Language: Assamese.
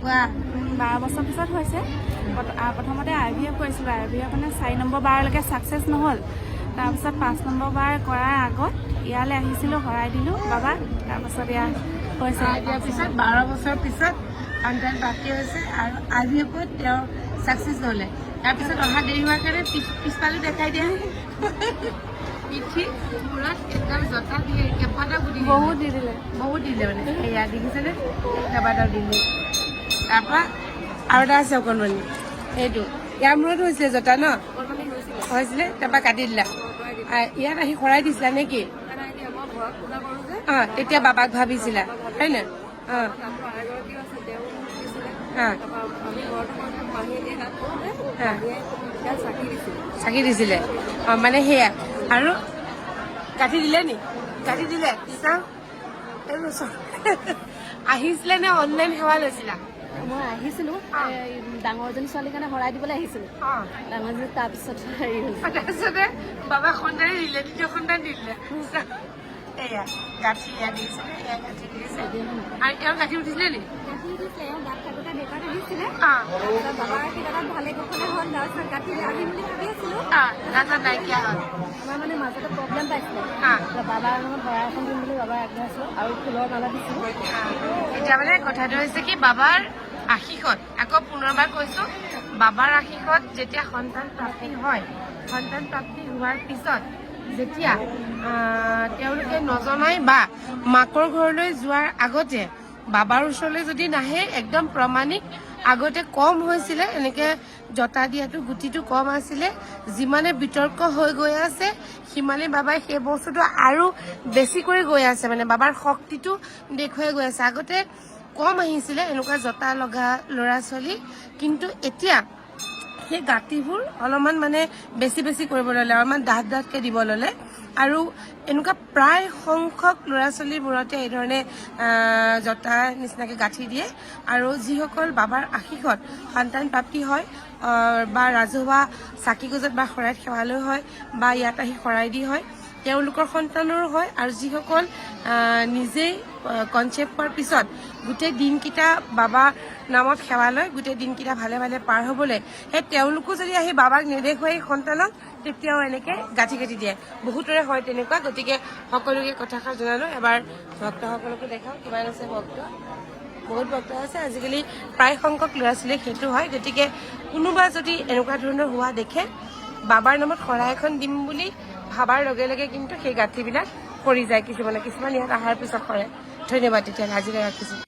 12 বছৰ পিছত হৈছে। প্ৰথমতে IVF কৰিছিলোঁ। IVF মানে 4 নম্বৰ বাৰলৈকে ছাকচেছ নহ'ল। তাৰপিছত 5 নম্বৰ বাৰ কৰাৰ আগত ইয়ালৈ আহিছিলোঁ, শৰাই দিলোঁ বাবা। তাৰপাছত ইয়াত হৈছে। ইয়াৰ পিছত 12 বছৰ পিছত সন্তান প্ৰাপ্তি হৈছে আৰু IVFত তেওঁ ছাকচেছ হ'লে। তাৰপিছত অহা দেৰি হোৱাৰ কাৰণে পিছফালে দেখাই দিয়া পিঠি মূৰত একদম জঁটা দিয়ে কেইবাটাও গুটি বহুত দি দিলে মানে এয়া দেখিছেনে কেইবাটাও দিলে। তাৰপৰা আৰু এটা আছে অকণমানি সেইটো ইয়াৰ মূৰত হৈছিলে জঁটা ন হৈছিলে তাৰপৰা কাটি দিলা। ইয়াত আহি শৰাই দিছিলা নে কি? তেতিয়া বাবাক ভাবিছিলা হয় নাই? চাকি দিছিলে মানে সেয়া আৰু কাটি দিলে নি? কাটি দিলে চাওঁ আহিছিলে নে অনলাইন সেৱা লৈছিলা? মই আহিছিলোঁ ডাঙৰজনী ছোৱালীৰ কাৰণে শৰাই দিবলৈ আহিছিলোঁ। ডাঙৰজনী তাৰপিছত হেৰি হৈছে। তাৰপিছতে বাবা সন্তান দিলে, দ্বিতীয় সন্তান দিলে। এয়া গাঁঠি এয়া দিছিলে, এয়া গাঁঠি দিছে আৰু তেওঁ গাঁঠি উঠিছিলে নি? নাইকিয়া হ'ল আমাৰ মানে মাজতে প্ৰব্লেম পাইছিলে। বাবাৰ লগত শৰাই এখন দিম বুলি বাবাই আগবাঢ়িছিলোঁ আৰু ফুলৰ মালা দিছিলোঁ। এতিয়া মানে কথাটো হৈছে কি বাবাৰ আশীষত আকৌ পুনৰবাৰ কৈছো বাবাৰ আশীষত যেতিয়া সন্তান প্ৰাপ্তি হয়, সন্তান প্ৰাপ্তি হোৱাৰ পিছত যেতিয়া তেওঁলোকে নজনাই বা মাকৰ ঘৰলৈ যোৱাৰ আগতে বাবাৰ ওচৰলৈ যদি নাহে একদম প্ৰমাণিক আগতে কম হৈছিলে এনেকে জঁটা দিয়াটো গুটিটো কম আছিলে। যিমানে বিতৰ্ক হৈ গৈ আছে সিমানে বাবাই সেই বস্তুটো আৰু বেছি কৰি গৈ আছে, মানে বাবাৰ শক্তিটো দেখুৱাই গৈ আছে। আগতে কম আহিছিলে এনেকুৱা জঁটা লগা ল'ৰা ছোৱালী, কিন্তু এতিয়া সেই গাঁঠিবোৰ অলপমান মানে বেছি কৰিব ল'লে, অলপমান ডাঠকে দিব ল'লে আৰু এনেকুৱা প্ৰায় সংখ্যক ল'ৰা ছোৱালীৰ মূৰতে এই ধৰণে জঁটা নিচিনাকে গাঁঠি দিয়ে। আৰু যিসকল বাবাৰ আশীষত সন্তান প্ৰাপ্তি হয় বা ৰাজহুৱা চাকি গজত বা শৰাইত সেৱালৈ হয় বা ইয়াত আহি শৰাই দি হয় তেওঁলোকৰ সন্তানৰো হয়। আৰু যিসকল নিজেই কনচেপ্ট পোৱাৰ পিছত গোটেই দিনকেইটা বাবা নামত সেৱা লয়, গোটেই দিনকেইটা ভালে পাৰ হ'বলৈ সেই তেওঁলোকো যদি আহি বাবাক নেদেখুৱাই সন্তানক তেতিয়াও এনেকে গাঁঠি দিয়ে। বহুতৰে হয় তেনেকুৱা। গতিকে সকলোকে কথাষাৰ জনালো। এবাৰ ভক্তসকলকো দেখাও কিমান আছে ভক্ত। বহুত ভক্ত আছে আজিকালি, প্ৰায় সংখ্যক ল'ৰা ছোৱালীক সেইটো হয়। গতিকে কোনোবা যদি এনেকুৱা ধৰণৰ হোৱা দেখে বাবাৰ নামত শৰাই এখন দিম বুলি ভাবাৰ লগে লগে কিন্তু সেই গাঁঠিবিলাক সৰি যায়। কিছুমান ইয়াত অহাৰ পিছত কৰে। ধন্যবাদ। তেতিয়াহ'লে আজিলৈ ৰাখিছোঁ।